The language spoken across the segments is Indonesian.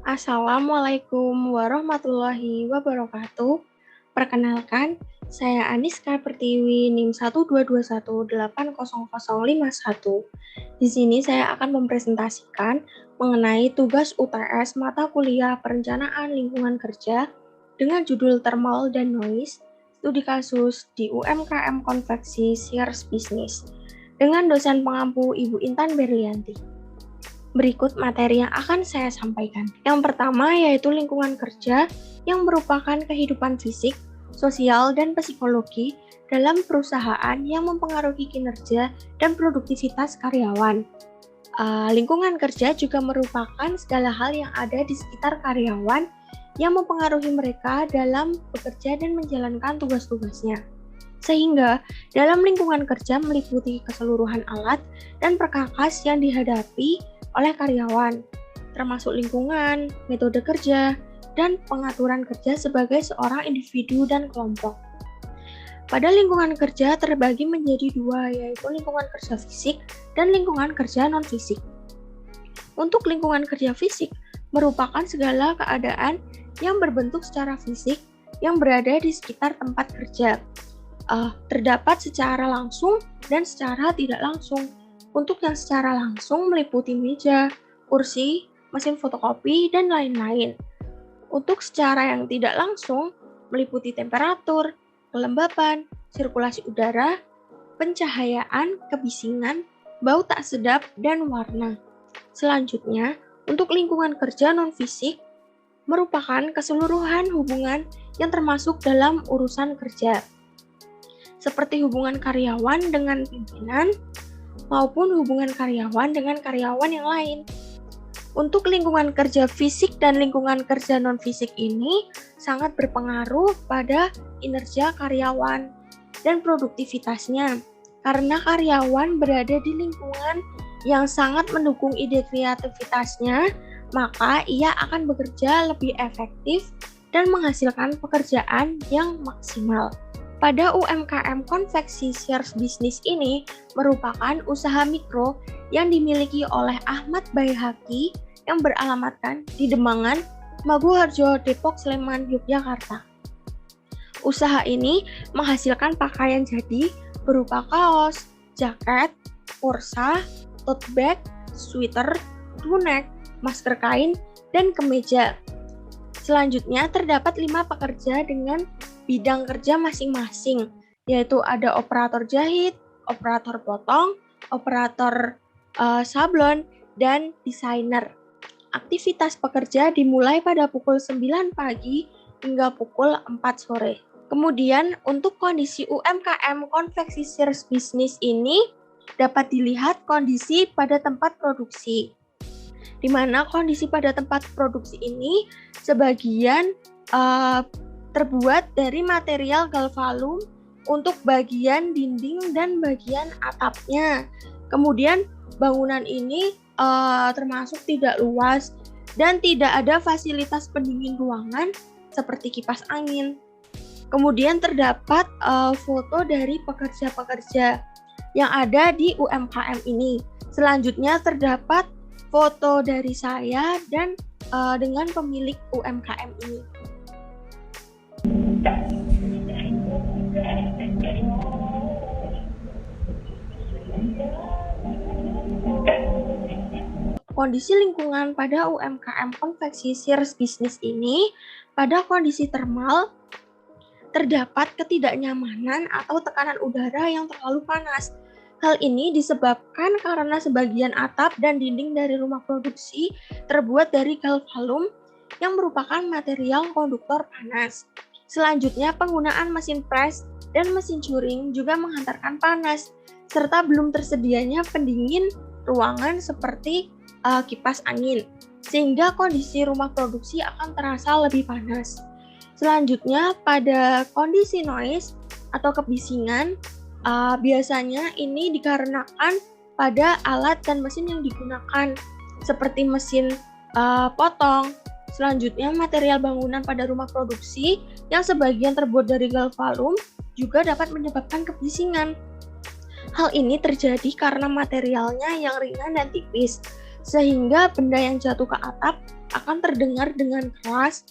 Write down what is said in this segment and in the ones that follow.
Assalamualaikum warahmatullahi wabarakatuh. Perkenalkan, saya Aniska Pertiwi NIM 122180051. Di sini saya akan mempresentasikan mengenai tugas UTS mata kuliah Perencanaan Lingkungan Kerja dengan judul Thermal dan Noise, studi kasus di UMKM Konveksi Sears Business dengan dosen pengampu Ibu Intan Berlianti. Berikut materi yang akan saya sampaikan. Yang pertama yaitu lingkungan kerja yang merupakan kehidupan fisik, sosial, dan psikologi dalam perusahaan yang mempengaruhi kinerja dan produktivitas karyawan. Lingkungan kerja juga merupakan segala hal yang ada di sekitar karyawan yang mempengaruhi mereka dalam bekerja dan menjalankan tugas-tugasnya. Sehingga dalam lingkungan kerja meliputi keseluruhan alat dan perkakas yang dihadapi oleh karyawan, termasuk lingkungan, metode kerja, dan pengaturan kerja sebagai seorang individu dan kelompok. Pada lingkungan kerja terbagi menjadi dua, yaitu lingkungan kerja fisik dan lingkungan kerja non-fisik. Untuk lingkungan kerja fisik, merupakan segala keadaan yang berbentuk secara fisik yang berada di sekitar tempat kerja. Terdapat secara langsung dan secara tidak langsung. Untuk yang secara langsung meliputi meja, kursi, mesin fotokopi, dan lain-lain. Untuk secara yang tidak langsung meliputi temperatur, kelembapan, sirkulasi udara, pencahayaan, kebisingan, bau tak sedap, dan warna. Selanjutnya, untuk lingkungan kerja non-fisik merupakan keseluruhan hubungan yang termasuk dalam urusan kerja, seperti hubungan karyawan dengan pimpinan, maupun hubungan karyawan dengan karyawan yang lain. Untuk lingkungan kerja fisik dan lingkungan kerja non-fisik ini sangat berpengaruh pada kinerja karyawan dan produktivitasnya. Karena karyawan berada di lingkungan yang sangat mendukung ide kreativitasnya, maka ia akan bekerja lebih efektif dan menghasilkan pekerjaan yang maksimal. Pada UMKM Konveksi Sears Business ini merupakan usaha mikro yang dimiliki oleh Ahmad Baihaqi yang beralamatkan di Demangan, Maguharjo, Depok, Sleman, Yogyakarta. Usaha ini menghasilkan pakaian jadi berupa kaos, jaket, pursa, tote bag, sweater, crew-neck, masker kain, dan kemeja. Selanjutnya terdapat 5 pekerja dengan bidang kerja masing-masing, yaitu ada operator jahit, operator potong, operator sablon, dan desainer. Aktivitas pekerja dimulai pada pukul 9 pagi hingga pukul 4 sore. Kemudian untuk kondisi UMKM Konveksi Sears Business ini dapat dilihat kondisi pada tempat produksi, di mana kondisi pada tempat produksi ini sebagian terbuat dari material galvalum untuk bagian dinding dan bagian atapnya. Kemudian bangunan ini termasuk tidak luas dan tidak ada fasilitas pendingin ruangan seperti kipas angin. Kemudian terdapat foto dari pekerja-pekerja yang ada di UMKM ini. Selanjutnya terdapat foto dari saya dan dengan pemilik UMKM ini. Kondisi lingkungan pada UMKM Konveksi Sears Business ini pada kondisi termal terdapat ketidaknyamanan atau tekanan udara yang terlalu panas. Hal ini disebabkan karena sebagian atap dan dinding dari rumah produksi terbuat dari galvalum yang merupakan material konduktor panas. Selanjutnya, penggunaan mesin press dan mesin curing juga menghantarkan panas, serta belum tersedianya pendingin ruangan seperti kipas angin, sehingga kondisi rumah produksi akan terasa lebih panas. Selanjutnya, pada kondisi noise atau kebisingan, biasanya ini dikarenakan pada alat dan mesin yang digunakan, seperti mesin potong. Selanjutnya, material bangunan pada rumah produksi yang sebagian terbuat dari galvalum juga dapat menyebabkan kebisingan. Hal ini terjadi karena materialnya yang ringan dan tipis, sehingga benda yang jatuh ke atap akan terdengar dengan keras,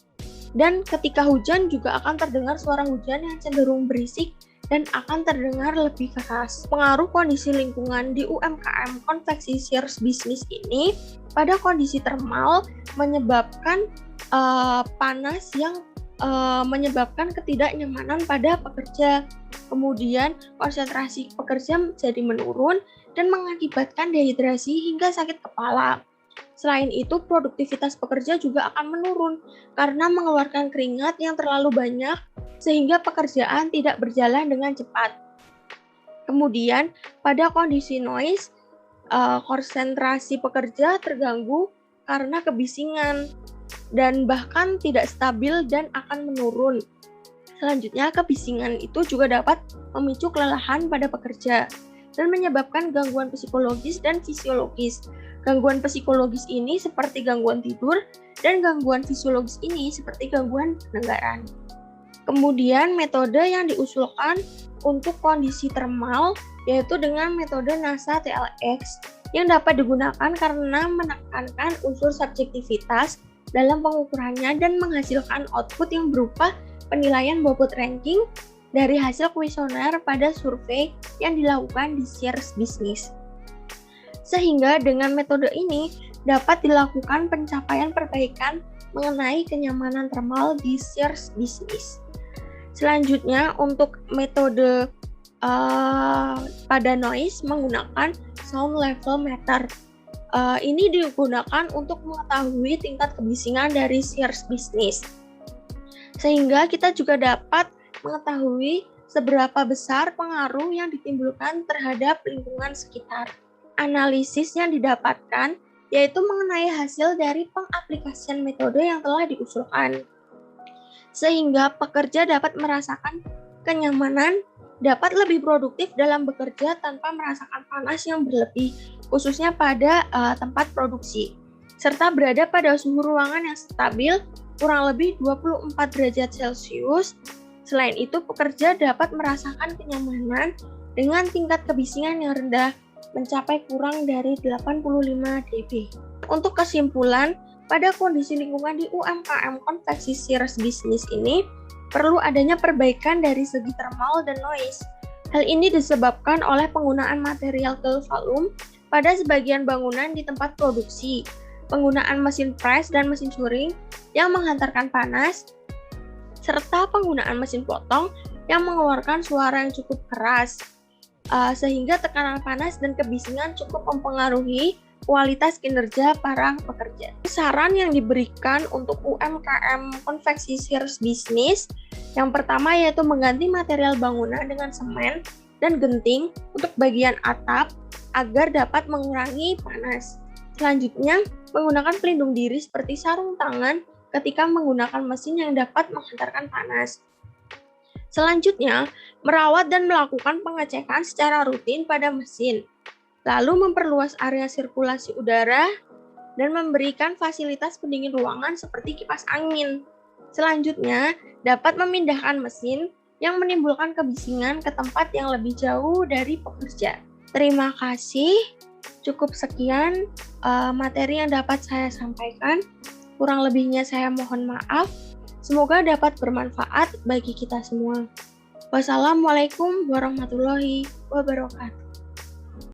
dan ketika hujan juga akan terdengar suara hujan yang cenderung berisik dan akan terdengar lebih keras. Pengaruh kondisi lingkungan di UMKM konveksi shears bisnis ini pada kondisi termal menyebabkan panas yang menyebabkan ketidaknyamanan pada pekerja. Kemudian konsentrasi pekerja jadi menurun dan mengakibatkan dehidrasi hingga sakit kepala. Selain itu, produktivitas pekerja juga akan menurun karena mengeluarkan keringat yang terlalu banyak sehingga pekerjaan tidak berjalan dengan cepat. Kemudian, pada kondisi noise, konsentrasi pekerja terganggu karena kebisingan dan bahkan tidak stabil dan akan menurun. Selanjutnya, kebisingan itu juga dapat memicu kelelahan pada pekerja dan menyebabkan gangguan psikologis dan fisiologis. Gangguan psikologis ini seperti gangguan tidur dan gangguan fisiologis ini seperti gangguan pendengaran. Kemudian metode yang diusulkan untuk kondisi termal yaitu dengan metode NASA TLX yang dapat digunakan karena menekankan unsur subjektivitas dalam pengukurannya dan menghasilkan output yang berupa penilaian bobot ranking dari hasil kuesioner pada survei yang dilakukan di shears bisnis. Sehingga dengan metode ini dapat dilakukan pencapaian perbaikan mengenai kenyamanan termal di shears bisnis. Selanjutnya untuk metode pada noise menggunakan sound level meter. Ini digunakan untuk mengetahui tingkat kebisingan dari shears bisnis. Sehingga kita juga dapat mengetahui seberapa besar pengaruh yang ditimbulkan terhadap lingkungan sekitar. Analisis yang didapatkan yaitu mengenai hasil dari pengaplikasian metode yang telah diusulkan. Sehingga pekerja dapat merasakan kenyamanan, dapat lebih produktif dalam bekerja tanpa merasakan panas yang berlebih, khususnya pada tempat produksi, serta berada pada suhu ruangan yang stabil kurang lebih 24 derajat Celcius. Selain itu, pekerja dapat merasakan kenyamanan dengan tingkat kebisingan yang rendah, mencapai kurang dari 85 dB. Untuk kesimpulan, pada kondisi lingkungan di UMKM konveksi shears bisnis ini, perlu adanya perbaikan dari segi thermal dan noise. Hal ini disebabkan oleh penggunaan material galvalum pada sebagian bangunan di tempat produksi, penggunaan mesin press dan mesin curing yang menghantarkan panas, serta penggunaan mesin potong yang mengeluarkan suara yang cukup keras, sehingga tekanan panas dan kebisingan cukup mempengaruhi kualitas kinerja para pekerja. Saran yang diberikan untuk UMKM konveksi shears bisnis, yang pertama yaitu mengganti material bangunan dengan semen dan genting untuk bagian atap agar dapat mengurangi panas. Selanjutnya, menggunakan pelindung diri seperti sarung tangan ketika menggunakan mesin yang dapat menghantarkan panas. Selanjutnya, merawat dan melakukan pengecekan secara rutin pada mesin, lalu memperluas area sirkulasi udara dan memberikan fasilitas pendingin ruangan seperti kipas angin. Selanjutnya, dapat memindahkan mesin yang menimbulkan kebisingan ke tempat yang lebih jauh dari pekerja. Terima kasih. Cukup sekian materi yang dapat saya sampaikan. Kurang lebihnya saya mohon maaf. Semoga dapat bermanfaat bagi kita semua. Wassalamualaikum warahmatullahi wabarakatuh.